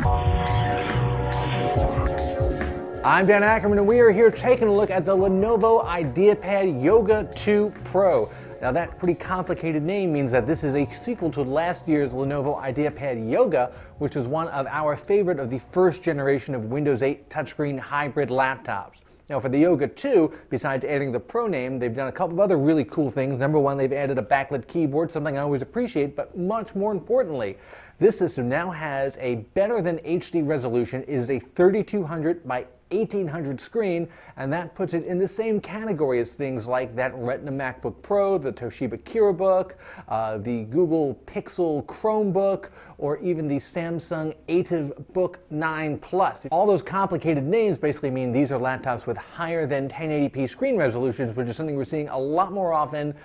I'm Dan Ackerman, and we are here taking a look at the Lenovo IdeaPad Yoga 2 Pro. Now, that pretty complicated name means that this is a sequel to last year's Lenovo IdeaPad Yoga, which is one of our favorite of the first generation of Windows 8 touchscreen hybrid laptops. Now, for the Yoga 2, besides adding the Pro name, they've done a couple of other really cool things. Number one, they've added a backlit keyboard, something I always appreciate, but much more importantly, this system now has a better than HD resolution. It is a 3200 by 1800 screen, and that puts it in the same category as things like that Retina MacBook Pro, the Toshiba Kirabook, the Google Pixel Chromebook, or even the Samsung AtiveBook 9 Plus. All those complicated names basically mean these are laptops with higher than 1080p screen resolutions, which is something we're seeing a lot more often.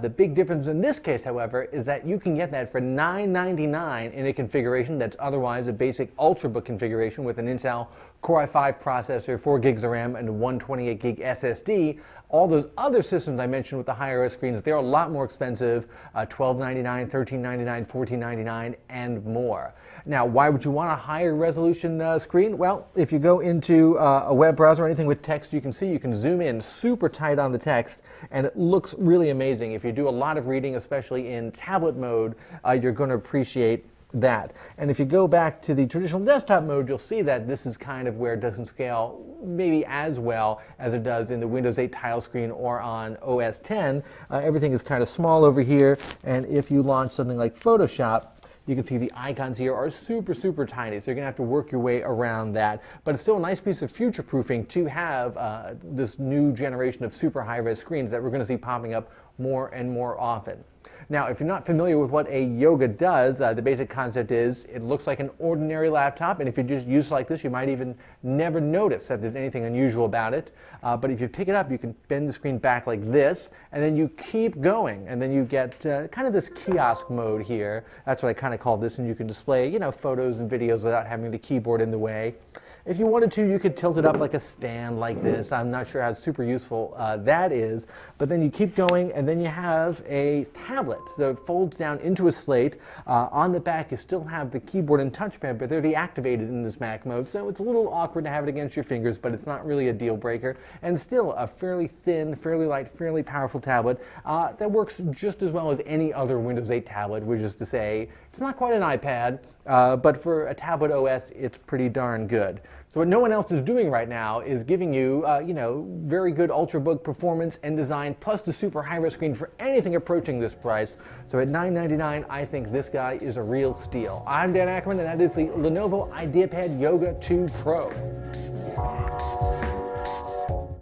The big difference in this case, however, is that you can get that for $999 in a configuration that's otherwise a basic Ultrabook configuration with an Intel Core i5 processor, 4 gigs of RAM, and a 128 gig SSD. All those other systems I mentioned with the higher res screens, they're a lot more expensive, $1299, $1399, $1499, and more. Now, why would you want a higher resolution screen? Well, if you go into a web browser or anything with text, you can see you can zoom in super tight on the text, and it looks really amazing. If you do a lot of reading, especially in tablet mode, you're going to appreciate that. And if you go back to the traditional desktop mode, you'll see that this is kind of where it doesn't scale maybe as well as it does in the Windows 8 tile screen or on OS X. Everything is kind of small over here, and if you launch something like Photoshop, you can see the icons here are super, super tiny, so you're going to have to work your way around that. But it's still a nice piece of future-proofing to have this new generation of super high-res screens that we're going to see popping up more and more often. Now, if you're not familiar with what a Yoga does, the basic concept is it looks like an ordinary laptop, and if you just use it like this, you might even never notice that there's anything unusual about it. But if you pick it up, you can bend the screen back like this, and then you keep going, and then you get kind of this kiosk mode here. That's what I kind of call this, and you can display, photos and videos without having the keyboard in the way. If you wanted to, you could tilt it up like a stand like this. I'm not sure how super useful that is, but then you keep going, and then you have a tablet. So it folds down into a slate. On the back, you still have the keyboard and touchpad, but they're deactivated in this Mac mode, so it's a little awkward to have it against your fingers, but it's not really a deal breaker. And still a fairly thin, fairly light, fairly powerful tablet that works just as well as any other Windows 8 tablet, which is to say, it's not quite an iPad, but for a tablet OS, it's pretty darn good. So what no one else is doing right now is giving you, very good Ultrabook performance and design, plus the super high-res screen for anything approaching this price. So at $999, I think this guy is a real steal. I'm Dan Ackerman, and that is the Lenovo IdeaPad Yoga 2 Pro.